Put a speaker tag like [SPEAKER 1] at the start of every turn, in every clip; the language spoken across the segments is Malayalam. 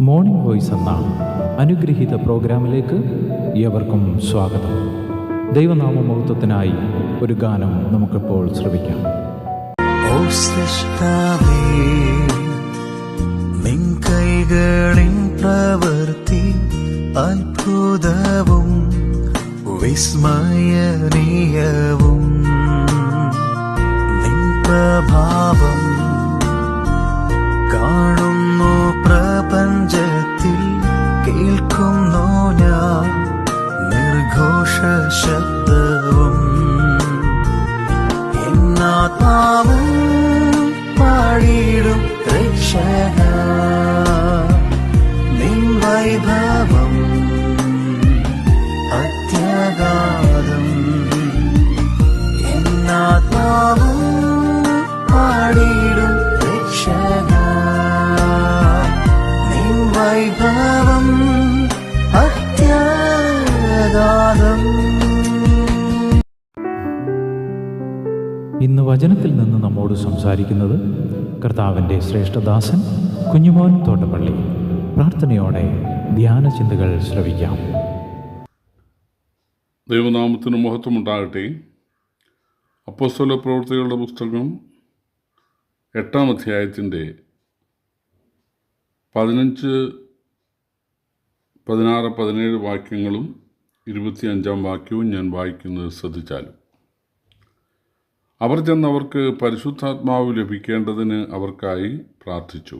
[SPEAKER 1] മോർണിംഗ് വോയിസ് എന്ന അനുഗ്രഹീത പ്രോഗ്രാമിലേക്ക് ഏവർക്കും സ്വാഗതം. ദൈവനാമമഹത്വത്തിനായി ഒരു ഗാനം നമുക്കിപ്പോൾ ശ്രവിക്കാം.
[SPEAKER 2] ഓ സൃഷ്ടാവേ, നിൻ കൈകളിൻ പ്രവൃത്തി അത്ഭുതവും വിസ്മയനീയവും. നിൻ പ്രഭാവം കാണുന്നു പ്രപഞ്ചത്തിൽ, കേൾക്കുന്നു ഞാൻ നിർഘോഷ ശബ്ദവും. എന്നാത്മാവും പാടിടും രക്ഷക, നിൻ വൈഭവം അത്യഗാധം. എന്നാത്മാവും പാടിടും രക്ഷക, നിൻ വൈഭവം അത്യഗാധം.
[SPEAKER 1] ഇന്ന് വചനത്തിൽ നിന്ന് നമ്മോട് സംസാരിക്കുന്നത് കർത്താവിൻ്റെ ശ്രേഷ്ഠദാസൻ കുഞ്ഞുമോൻ തോട്ടപ്പള്ളി. പ്രാർത്ഥനയോടെ ധ്യാന ചിന്തകൾ ശ്രവിക്കാം.
[SPEAKER 3] ദൈവനാമത്തിന് മഹത്വമുണ്ടാകട്ടെ. അപ്പോസ്തല പ്രവൃത്തികളുടെ പുസ്തകം 8-ാം അധ്യായത്തിൻ്റെ 15, 16, 17 വാക്യങ്ങളും 25-ാം വാക്യവും ഞാൻ വായിക്കുന്നത് ശ്രദ്ധിച്ചാലും. അവർ ചെന്നവർക്ക് പരിശുദ്ധാത്മാവ് ലഭിക്കേണ്ടതിന് അവർക്കായി പ്രാർത്ഥിച്ചു.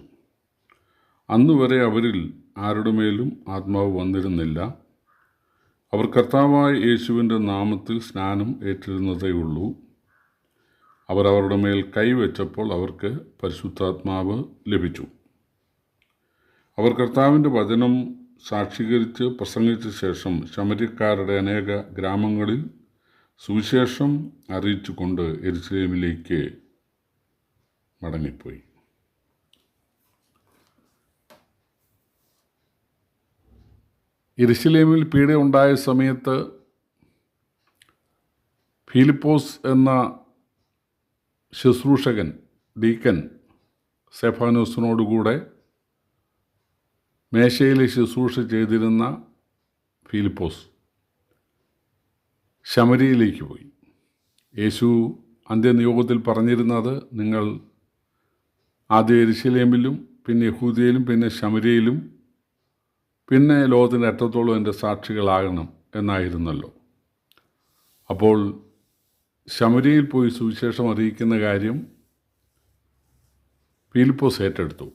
[SPEAKER 3] അന്നുവരെ അവരിൽ ആരുടെ മേലും ആത്മാവ് വന്നിരുന്നില്ല. അവർ കർത്താവായ യേശുവിൻ്റെ നാമത്തിൽ സ്നാനം ഏറ്റിരുന്നതേയുള്ളൂ. അവർ അവരുടെ മേൽ കൈവച്ചപ്പോൾ അവർക്ക് പരിശുദ്ധാത്മാവ് ലഭിച്ചു. അവർ കർത്താവിൻ്റെ വചനം സാക്ഷീകരിച്ച് പ്രസംഗിച്ച ശേഷം ശമര്യക്കാരുടെ അനേക ഗ്രാമങ്ങളിൽ സുവിശേഷം അറിയിച്ചുകൊണ്ട് യെരുശലേമിലേക്ക് മടങ്ങിപ്പോയി. യെരുശലേമിൽ പീഡ ഉണ്ടായ സമയത്ത് ഫിലിപ്പോസ് എന്ന ശുശ്രൂഷകൻ, ഡീക്കൻ സ്തെഫാനോസിനോടുകൂടെ മേശയിൽ ശുശ്രൂഷ ചെയ്തിരുന്ന ഫിലിപ്പോസ് ശമര്യയിലേക്ക് പോയി. യേശു അന്ത്യനിയോഗത്തിൽ പറഞ്ഞിരുന്നത്, നിങ്ങൾ ആദ്യം യെരുശലേമിലും പിന്നെ യഹൂദയിലും പിന്നെ ശമര്യയിലും പിന്നെ ലോകത്തിൻ്റെ അറ്റത്തോളം എൻ്റെ സാക്ഷികളാകണം എന്നായിരുന്നല്ലോ. അപ്പോൾ ശമര്യയിൽ പോയി സുവിശേഷം അറിയിക്കുന്ന കാര്യം ഫിലിപ്പോസ് ഏറ്റെടുത്തു.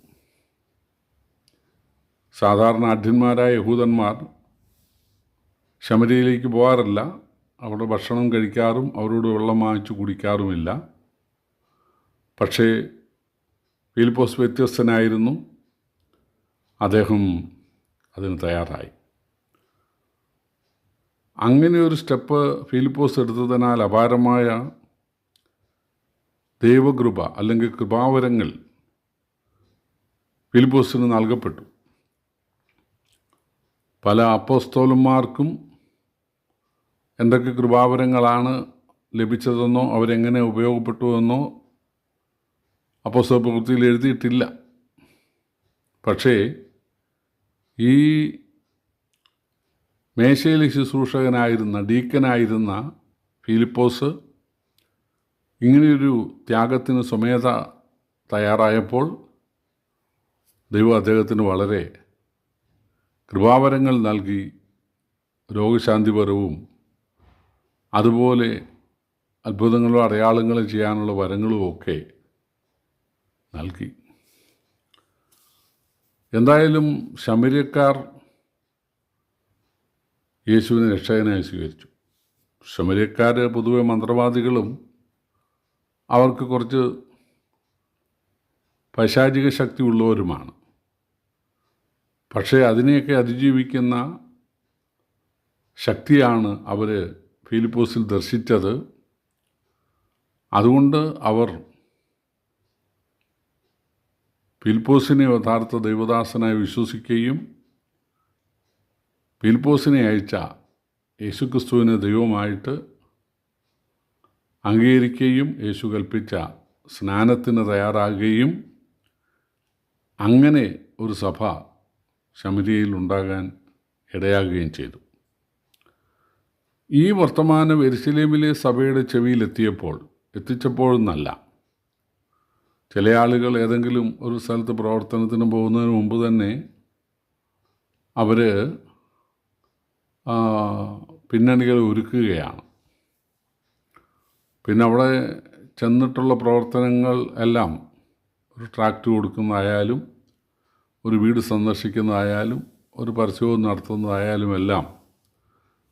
[SPEAKER 3] സാധാരണ ആഢ്യന്മാരായ യഹൂദന്മാർ ശമര്യയിലേക്ക് പോകാറില്ല. അവിടെ ഭക്ഷണം കഴിക്കാറും അവരോട് വെള്ളം വാങ്ങിച്ചു കുടിക്കാറുമില്ല. പക്ഷേ ഫിലിപ്പോസ് വ്യത്യസ്തനായിരുന്നു. അദ്ദേഹം അതിന് തയ്യാറായി. അങ്ങനെ ഒരു സ്റ്റെപ്പ് ഫിലിപ്പോസ് എടുത്തതിനാൽ അപാരമായ ദൈവകൃപ അല്ലെങ്കിൽ കൃപാവരങ്ങൾ ഫിലിപ്പോസിന് നൽകപ്പെട്ടു. പല അപ്പോസ്തലന്മാർക്കും എന്തൊക്കെ കൃപാവരങ്ങളാണ് ലഭിച്ചതെന്നോ അവരെങ്ങനെ ഉപയോഗപ്പെട്ടുവെന്നോ അപ്പോസ്തല പ്രവൃത്തിയിൽ എഴുതിയിട്ടില്ല. പക്ഷേ ഈ മേശയിലെ ശുശ്രൂഷകനായിരുന്ന ഡീക്കനായിരുന്ന ഫിലിപ്പോസ് ഇങ്ങനെയൊരു ത്യാഗത്തിന് സ്വമേധ തയ്യാറായപ്പോൾ ദൈവം അദ്ദേഹത്തിന് വളരെ കൃപാവരങ്ങൾ നൽകി. രോഗശാന്തിപരവും അതുപോലെ അത്ഭുതങ്ങളും അടയാളങ്ങളും ചെയ്യാനുള്ള വരങ്ങളുമൊക്കെ നൽകി. എന്തായാലും ശമര്യക്കാർ യേശുവിനെ രക്ഷകനായി സ്വീകരിച്ചു. ശമര്യക്കാർ പൊതുവെ മന്ത്രവാദികളും അവർക്ക് കുറച്ച് പൈശാചിക ശക്തി ഉള്ളവരുമാണ്. പക്ഷേ അതിനെയൊക്കെ അതിജീവിക്കുന്ന ശക്തിയാണ് അവർ ഫിലിപ്പോസിൽ ദർശിച്ചത്. അതുകൊണ്ട് അവർ ഫിലിപ്പോസിനെ യഥാർത്ഥ ദൈവദാസനായി വിശ്വസിക്കുകയും ഫിലിപ്പോസിനെ അയച്ച യേശുക്രിസ്തുവിനെ ദൈവമായിട്ട് അംഗീകരിക്കുകയും യേശു കൽപ്പിച്ച സ്നാനത്തിന് തയ്യാറാകുകയും അങ്ങനെ ഒരു സഭ ശമരിയയിൽ ഉണ്ടാകാൻ ഇടയാകുകയും ചെയ്തു. ഈ വർത്തമാനം യെരുശലേമിലെ സഭയുടെ എത്തിച്ചപ്പോഴെന്നല്ല. ചില ആളുകൾ ഏതെങ്കിലും ഒരു സ്ഥലത്ത് പ്രവർത്തനത്തിന് പോകുന്നതിന് മുമ്പ് തന്നെ അവർ പിന്നണികൾ ഒരുക്കുകയാണ്. പിന്നെ അവിടെ ചെന്നിട്ടുള്ള പ്രവർത്തനങ്ങൾ എല്ലാം ഒരു ട്രാക്റ്റ് കൊടുക്കുന്നതായാലും ഒരു വീട് സന്ദർശിക്കുന്നതായാലും ഒരു പരസ്യവും നടത്തുന്നതായാലും എല്ലാം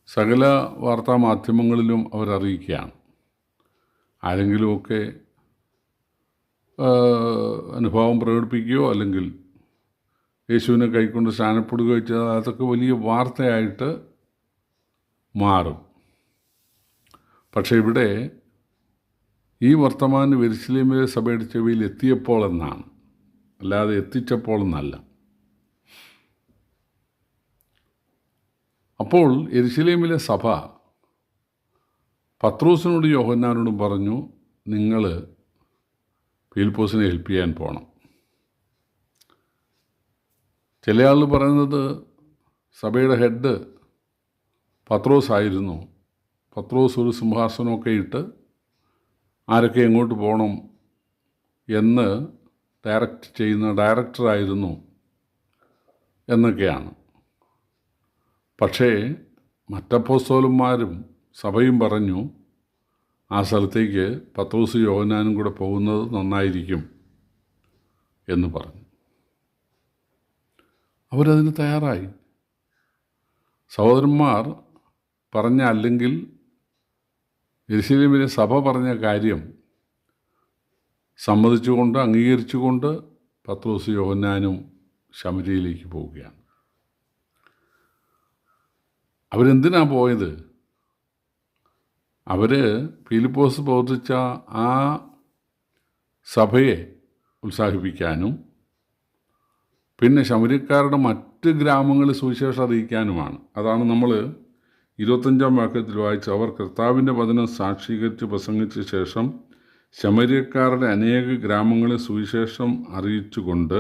[SPEAKER 3] സകല വാർത്താ മാധ്യമങ്ങളിലും അവരറിയിക്കുകയാണ്. ആരെങ്കിലുമൊക്കെ അനുഭവം പ്രകടിപ്പിക്കുകയോ അല്ലെങ്കിൽ യേശുവിനെ കൈക്കൊണ്ട് സ്നാനപ്പെടുകയോ ചെയ്താൽ അതൊക്കെ വലിയ വാർത്തയായിട്ട് മാറും. പക്ഷേ ഇവിടെ ഈ വർത്തമാനം യെരുശലേമിലെ സഭയുടെ ചെവിയിൽ എത്തിയപ്പോൾ എന്നാണ്, അല്ലാതെ എത്തിച്ചപ്പോൾ എന്നല്ല. അപ്പോൾ യെരുശലേമിലെ സഭ പത്രോസിനോടും യോഹന്നാനോടും പറഞ്ഞു, നിങ്ങൾ ഫിലിപ്പോസിനെ ഹെൽപ്പ് ചെയ്യാൻ പോകണം. ചില ആൾ പറയുന്നത് സഭയുടെ ഹെഡ് പത്രോസ് ആയിരുന്നു. പത്രോസ് ഒരു സിംഹാസനമൊക്കെ ഇട്ട് ആരൊക്കെ എങ്ങോട്ട് പോകണം എന്ന് ഡയറക്റ്റ് ചെയ്യുന്ന ഡയറക്ടറായിരുന്നു എന്നൊക്കെയാണ്. പക്ഷേ മറ്റപ്പോസ്തലന്മാരും സഭയും പറഞ്ഞു ആ സ്ഥലത്തേക്ക് പത്രോസ് യോഹന്നാനും കൂടെ പോകുന്നത് നന്നായിരിക്കും എന്ന് പറഞ്ഞു. അവരതിന് തയ്യാറായി. സഹോദരന്മാർ പറഞ്ഞ, അല്ലെങ്കിൽ യെരുശലേമിലെ സഭ പറഞ്ഞ കാര്യം സമ്മതിച്ചുകൊണ്ട് അംഗീകരിച്ചുകൊണ്ട് പത്രോസ് യോഹന്നാനും ശമരിയയിലേക്ക് പോവുകയാണ്. അവരെന്തിനാണ് പോയത്? അവർ ഫിലിപ്പോസ് പ്രവർത്തിച്ച ആ സഭയെ ഉത്സാഹിപ്പിക്കാനും പിന്നെ ശമര്യക്കാരുടെ മറ്റ് ഗ്രാമങ്ങളിൽ സുവിശേഷം അറിയിക്കാനുമാണ്. അതാണ് നമ്മൾ 25-ാം വാക്യത്തിൽ വായിച്ച്, അവർ കർത്താവിൻ്റെ വചനം സാക്ഷീകരിച്ച് പ്രസംഗിച്ച ശേഷം ശമര്യക്കാരുടെ അനേക ഗ്രാമങ്ങളിൽ സുവിശേഷം അറിയിച്ചുകൊണ്ട്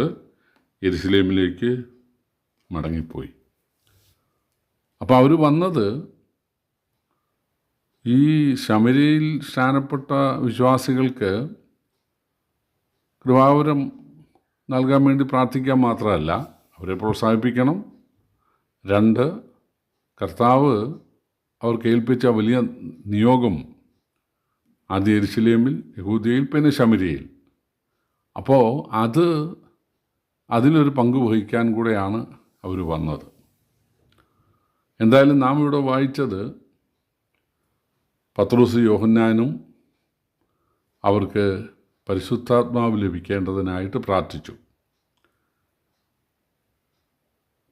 [SPEAKER 3] യെരുശലേമിലേക്ക് മടങ്ങിപ്പോയി. അപ്പോൾ അവർ വന്നത് ഈ ശമര്യയിൽ സ്നാനപ്പെട്ട വിശ്വാസികൾക്ക് കൃപാവരം നൽകാൻ വേണ്ടി പ്രാർത്ഥിക്കാൻ മാത്രമല്ല, അവരെ പ്രോത്സാഹിപ്പിക്കണം. 2, കർത്താവ് അവർക്ക് ഏൽപ്പിച്ച വലിയ നിയോഗം ആദ്യ യെരുശലേമിൽ, യഹൂദയിൽ, പിന്നെ ശമര്യയിൽ. അപ്പോൾ അതിലൊരു പങ്ക് വഹിക്കാൻ കൂടെയാണ് അവർ വന്നത്. എന്തായാലും നാം ഇവിടെ വായിച്ചത് പത്രോസ് യോഹന്നാനും അവർക്ക് പരിശുദ്ധാത്മാവ് ലഭിക്കേണ്ടതിനായിട്ട് പ്രാർത്ഥിച്ചു.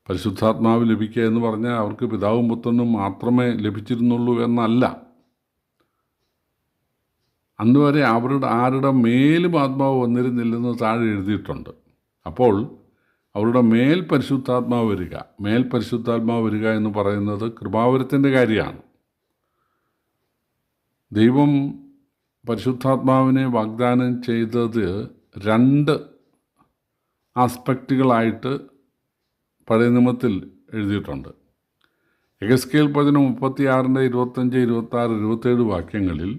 [SPEAKER 3] പരിശുദ്ധാത്മാവ് ലഭിക്കുക എന്ന് പറഞ്ഞാൽ അവർക്ക് പിതാവും പുത്രനും മാത്രമേ ലഭിച്ചിരുന്നുള്ളൂ എന്നല്ല. അന്ന് വരെ ആരുടെ മേലും ആത്മാവ് വന്നിരുന്നില്ലെന്ന് താഴെ എഴുതിയിട്ടുണ്ട്. അപ്പോൾ അവരുടെ മേൽ പരിശുദ്ധാത്മാവ് വരിക എന്ന് പറയുന്നത് കൃപാവരത്തിൻ്റെ കാര്യമാണ്. ദൈവം പരിശുദ്ധാത്മാവിനെ വാഗ്ദാനം ചെയ്തത് 2 ആസ്പെക്റ്റുകളായിട്ട് പഴയ നിയമത്തിൽ എഴുതിയിട്ടുണ്ട്. എഹെസ്കേൽ പ്രവചനം 36-ന്റെ 25, 26, 27 വാക്യങ്ങളിൽ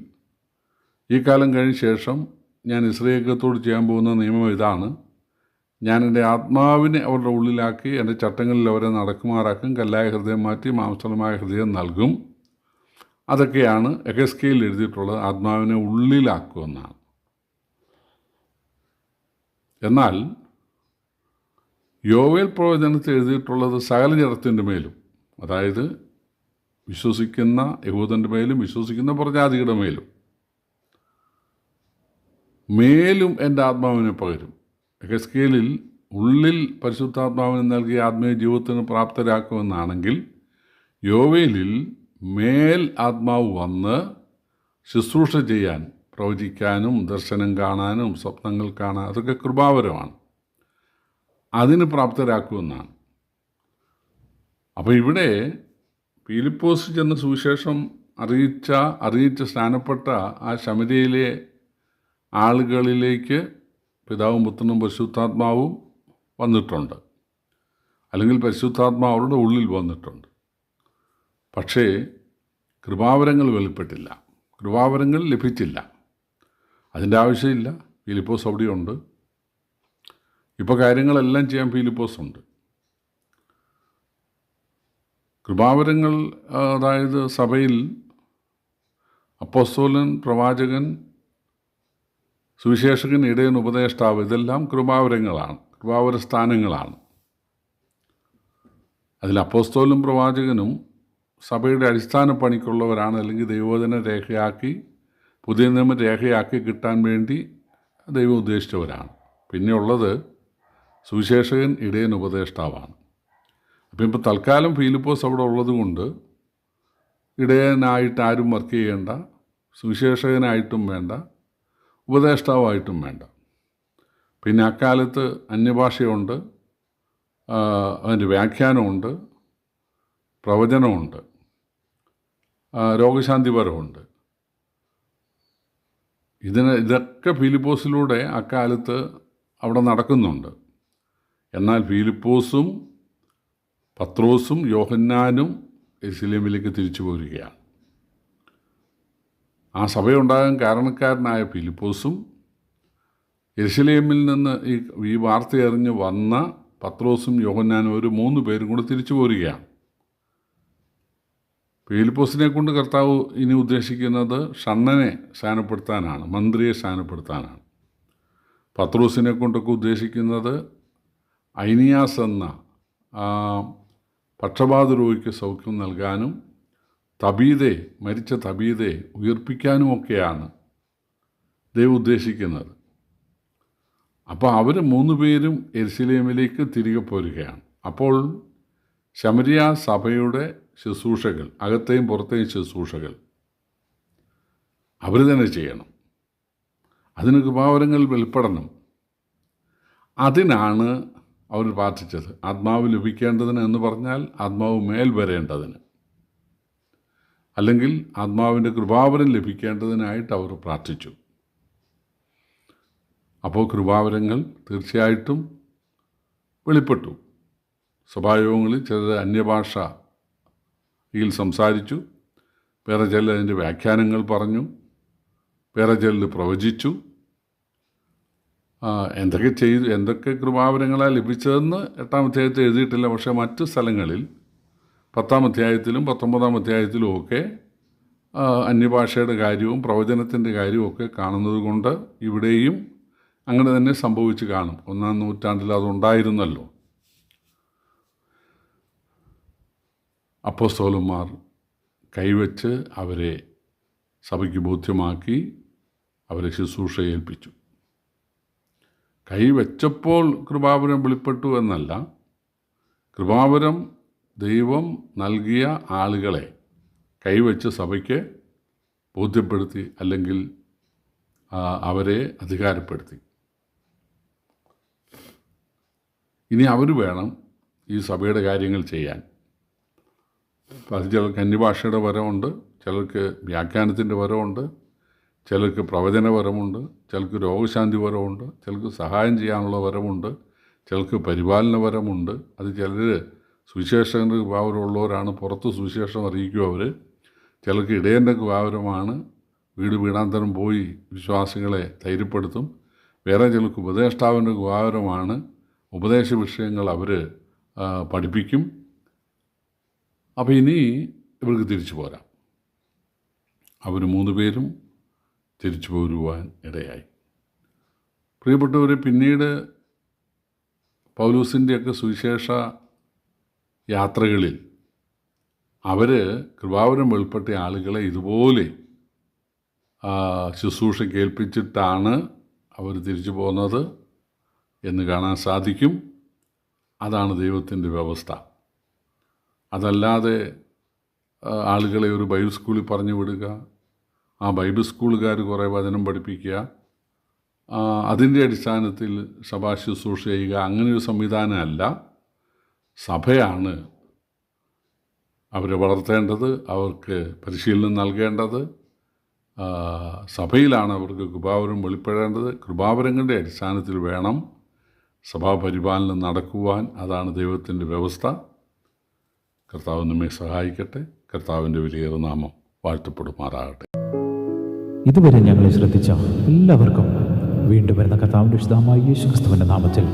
[SPEAKER 3] ഈ കാലം കഴിഞ്ഞ ശേഷം ഞാൻ ഇസ്രായേലിനോട് ചെയ്യാൻ പോകുന്ന നിയമം ഇതാണ്: ഞാൻ എൻ്റെ ആത്മാവിനെ അവരുടെ ഉള്ളിലാക്കി എൻ്റെ ചട്ടങ്ങളിൽ അവരെ നടക്കുമാറാക്കും, കല്ലായ ഹൃദയം മാറ്റി മാംസളമായ ഹൃദയം നൽകും. അതൊക്കെയാണ് എഹെസ്കേലിൽ എഴുതിയിട്ടുള്ളത്, ആത്മാവിനെ ഉള്ളിലാക്കുമെന്നാണ്. എന്നാൽ യോവേൽ പ്രവചനത്തിൽ എഴുതിയിട്ടുള്ളത് സകല ജഡത്തിൻ്റെ മേലും, അതായത് വിശ്വസിക്കുന്ന യഹൂദൻ്റെ മേലും വിശ്വസിക്കുന്ന പ്രജാതിയുടെ മേലും എൻ്റെ ആത്മാവിനെ പകരും. എഹെസ്കേലിൽ ഉള്ളിൽ പരിശുദ്ധാത്മാവിനെ നൽകിയ ആത്മീയ ജീവിതത്തിന് പ്രാപ്തരാക്കുമെന്നാണെങ്കിൽ, യോവേലിൽ മേൽ ആത്മാവ് വന്ന് ശുശ്രൂഷ ചെയ്യാൻ, പ്രവചിക്കാനും ദർശനം കാണാനും സ്വപ്നങ്ങൾ കാണാൻ, അതൊക്കെ കൃപാവരമാണ്, അതിന് പ്രാപ്തരാക്കുമെന്നാണ്. അപ്പോൾ ഇവിടെ ഫിലിപ്പോസ് ചെന്ന് സുവിശേഷം അറിയിച്ച് സ്നാനപ്പെട്ട ആ ശമര്യയിലെ ആളുകളിലേക്ക് പിതാവും പുത്രനും പരിശുദ്ധാത്മാവും വന്നിട്ടുണ്ട്. അല്ലെങ്കിൽ പരിശുദ്ധാത്മാവ് അവരുടെ ഉള്ളിൽ വന്നിട്ടുണ്ട്. പക്ഷേ കൃപാവരങ്ങൾ വെളിപ്പെട്ടില്ല, കൃപാവരങ്ങൾ ലഭിച്ചില്ല. അതിൻ്റെ ആവശ്യമില്ല. ഫിലിപ്പോസ് അവിടെയുണ്ട്. ഇപ്പോൾ കാര്യങ്ങളെല്ലാം ചെയ്യാൻ ഫിലിപ്പോസ് ഉണ്ട്. കൃപാവരങ്ങൾ, അതായത് സഭയിൽ അപ്പോസ്തലൻ, പ്രവാചകൻ, സുവിശേഷകൻ, ഇടയൻ, ഉപദേഷ്ടാവ്, ഇതെല്ലാം കൃപാവരങ്ങളാണ്, കൃപാവര സ്ഥാനങ്ങളാണ്. അതിൽ അപ്പോസ്തലനും പ്രവാചകനും സഭയുടെ അടിസ്ഥാന പണിക്കുള്ളവരാണ്, അല്ലെങ്കിൽ ദൈവവചന രേഖയാക്കി, പുതിയ നിയമ രേഖയാക്കി കിട്ടാൻ വേണ്ടി ദൈവം ഉദ്ദേശിച്ചവരാണ്. പിന്നെയുള്ളത് സുവിശേഷകൻ, ഇടയൻ, ഉപദേഷ്ടാവാണ്. അപ്പം ഇപ്പോൾ തൽക്കാലം ഫിലിപ്പോസ് അവിടെ ഉള്ളത് കൊണ്ട് ഇടയനായിട്ട് ആരും വർക്ക് ചെയ്യേണ്ട, സുവിശേഷകനായിട്ടും വേണ്ട, ഉപദേഷ്ടാവായിട്ടും വേണ്ട. പിന്നെ അക്കാലത്ത് അന്യഭാഷയുണ്ട്, അതിൻ്റെ വ്യാഖ്യാനമുണ്ട്, പ്രവചനമുണ്ട്, രോഗശാന്തിപരമുണ്ട്. ഇതൊക്കെ ഫിലിപ്പോസിലൂടെ അക്കാലത്ത് അവിടെ നടക്കുന്നുണ്ട്. എന്നാൽ ഫിലിപ്പോസും പത്രോസും യോഹന്നാനും യെരുശലേമിലേക്ക് തിരിച്ചു പോരുകയാണ്. ആ സഭയുണ്ടാകാൻ കാരണക്കാരനായ ഫിലിപ്പോസും യെരുശലേമിൽ നിന്ന് ഈ വാർത്തയറിഞ്ഞ് വന്ന പത്രോസും യോഹന്നാനും ഒരു 3 പേരും കൂടെ തിരിച്ചു പോരുകയാണ്. ഫിലിപ്പോസിനെ കൊണ്ട് കർത്താവ് ഇനി ഉദ്ദേശിക്കുന്നത് ഷണ്ണനെ സ്ഥാനപ്പെടുത്താനാണ്, മന്ത്രിയെ സ്ഥാനപ്പെടുത്താനാണ്. പത്രോസിനെ കൊണ്ടൊക്കെ ഉദ്ദേശിക്കുന്നത് ഐനിയാസ് എന്ന പക്ഷപാത രോഗിക്ക് സൗഖ്യം നൽകാനും മരിച്ച തബീതെ ഉയർപ്പിക്കാനുമൊക്കെയാണ് ദൈവം ഉദ്ദേശിക്കുന്നത്. അപ്പോൾ അവർ 3 പേരും യെരുശലേമിലേക്ക് തിരികെ പോരുകയാണ്. അപ്പോൾ ശമരിയ സഭയുടെ ശുശ്രൂഷകൾ, അകത്തെയും പുറത്തെയും ശുശ്രൂഷകൾ അവർ തന്നെ ചെയ്യണം. അതിന് കൃപാവരങ്ങൾ വെളിപ്പെടണം. അതിനാണ് അവർ പ്രാർത്ഥിച്ചത്. ആത്മാവ് ലഭിക്കേണ്ടതിന് എന്ന് പറഞ്ഞാൽ ആത്മാവ് മേൽ വരേണ്ടതിന്, അല്ലെങ്കിൽ ആത്മാവിൻ്റെ കൃപാവരം ലഭിക്കേണ്ടതിനായിട്ട് അവർ പ്രാർത്ഥിച്ചു. അപ്പോൾ കൃപാവരങ്ങൾ തീർച്ചയായിട്ടും വെളിപ്പെട്ടു. സഭായോഗങ്ങളിൽ ചിലർ അന്യഭാഷയിൽ സംസാരിച്ചു, വേറെ ചിലർ അതിൻ്റെ വ്യാഖ്യാനങ്ങൾ പറഞ്ഞു, വേറെ ചിലർ പ്രവചിച്ചു. എന്തൊക്കെ കൃപാവരങ്ങളാണ് ലഭിച്ചതെന്ന് 8-ാം അധ്യായത്തിൽ എഴുതിയിട്ടില്ല. പക്ഷേ മറ്റ് സ്ഥലങ്ങളിൽ 10-ാം അധ്യായത്തിലും 19-ാം അധ്യായത്തിലും ഒക്കെ അന്യഭാഷയുടെ കാര്യവും പ്രവചനത്തിൻ്റെ കാര്യവും ഒക്കെ കാണുന്നത് കൊണ്ട് ഇവിടെയും അങ്ങനെ തന്നെ സംഭവിച്ച് കാണും. 1-ാം നൂറ്റാണ്ടിൽ അതുണ്ടായിരുന്നല്ലോ. അപ്പോസ്തലന്മാർ കൈവച്ച് അവരെ സഭയ്ക്ക് ബോധ്യമാക്കി അവരെ ശുശ്രൂഷ ഏൽപ്പിച്ചു. കൈവച്ചപ്പോൾ കൃപാവരം വെളിപ്പെട്ടു എന്നല്ല, കൃപാവരം ദൈവം നൽകിയ ആളുകളെ കൈവച്ച് സഭയ്ക്ക് ബോധ്യപ്പെടുത്തി, അല്ലെങ്കിൽ അവരെ അധികാരപ്പെടുത്തി. ഇനി അവർ വേണം ഈ സഭയുടെ കാര്യങ്ങൾ ചെയ്യാൻ. അത് ചിലർക്ക് അന്യഭാഷയുടെ വരമുണ്ട്, ചിലർക്ക് വ്യാഖ്യാനത്തിൻ്റെ വരമുണ്ട്, ചിലർക്ക് പ്രവചന വരമുണ്ട്, ചിലർക്ക് രോഗശാന്തി വരമുണ്ട്, ചിലർക്ക് സഹായം ചെയ്യാനുള്ള വരമുണ്ട്, ചിലർക്ക് പരിപാലന വരമുണ്ട്. അത് ചിലർ സുവിശേഷകൻ്റെ കൃപാവരമുള്ളവരാണ്, പുറത്ത് സുവിശേഷം അറിയിക്കും അവർ. ചിലർക്ക് ഇടയൻ്റെ കൃപാവരമാണ്, വീടാന്തരം പോയി വിശ്വാസികളെ ധൈര്യപ്പെടുത്തും. വേറെ ചിലർക്ക് ഉപദേഷ്ടാവിൻ്റെ കൃപാവരമാണ്, ഉപദേശ വിഷയങ്ങൾ അവർ പഠിപ്പിക്കും. അപ്പോൾ ഇനി ഇവർക്ക് തിരിച്ചു പോരാം. അവർ 3 പേരും തിരിച്ചു പോരുവാൻ ഇടയായി. പ്രിയപ്പെട്ടവരെ, പിന്നീട് പൗലോസിൻ്റെയൊക്കെ സുവിശേഷ യാത്രകളിൽ അവർ കൃപാവരം വെളിപ്പെട്ട ആളുകളെ ഇതുപോലെ ശുശ്രൂഷ കേൾപ്പിച്ചിട്ടാണ് അവർ തിരിച്ചു പോകുന്നത് എന്ന് കാണാൻ സാധിക്കും. അതാണ് ദൈവത്തിൻ്റെ വ്യവസ്ഥ. അതല്ലാതെ ആളുകളെ ഒരു ബൈബിൾ സ്കൂളിൽ പറഞ്ഞു വിടുക, ആ ബൈബിൾ സ്കൂളുകാർ കുറേ വചനം പഠിപ്പിക്കുക, അതിൻ്റെ അടിസ്ഥാനത്തിൽ സഭാ ശുശ്രൂഷ ചെയ്യുക, അങ്ങനെയൊരു സംവിധാനമല്ല. സഭയാണ് അവരെ വളർത്തേണ്ടത്, അവർക്ക് പരിശീലനം നൽകേണ്ടത്. സഭയിലാണ് അവർക്ക് കൃപാവരം വെളിപ്പെടേണ്ടത്. കൃപാവരങ്ങളുടെ അടിസ്ഥാനത്തിൽ വേണം സഭാപരിപാലനം നടക്കുവാൻ അതാണ് ദൈവത്തിൻ്റെ വ്യവസ്ഥ. കർത്താവ് നമ്മെ സഹായിക്കട്ടെ. കർത്താവിൻ്റെ വിലയേറിയ നാമം വാഴ്ത്തപ്പെടുമാറാകട്ടെ.
[SPEAKER 1] ഇതുവരെ ഞങ്ങളെ ശ്രദ്ധിച്ച എല്ലാവർക്കും വീണ്ടും വരുന്ന കർത്താവിൻ്റെ വിശുദ്ധമായ യേശുക്രിസ്തുവിൻ്റെ നാമത്തിൽ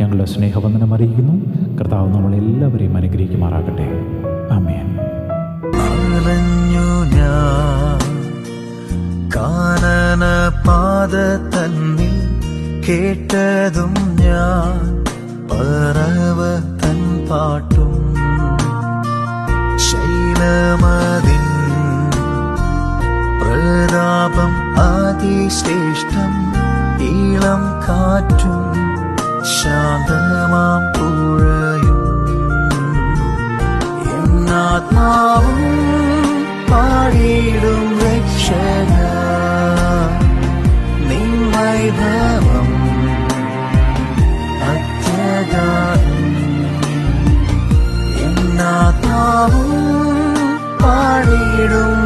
[SPEAKER 1] ഞങ്ങളുടെ സ്നേഹവന്ദനം അറിയിക്കുന്നു. കർത്താവ് നമ്മളെല്ലാവരെയും അനുഗ്രഹിക്കുമാറാകട്ടെ. ആമേൻ.
[SPEAKER 2] അലഞ്ഞു ഞാൻ കാനന പാത തന്നിൽ, കേട്ടതും ഞാൻ പറവ തൻ പാട്ടും. ശൈലമതിൻ പ്രതാപം അതിശ്രേഷ്ഠം, ഈളം കാറ്റും ശാന്തമാം പുഴയും. എന്നാത്മാവും പാടിയിടും രക്ഷക നിൻ വൈഭവം അത്യഗാധം. എന്നാത്മാവും പാടിയിടും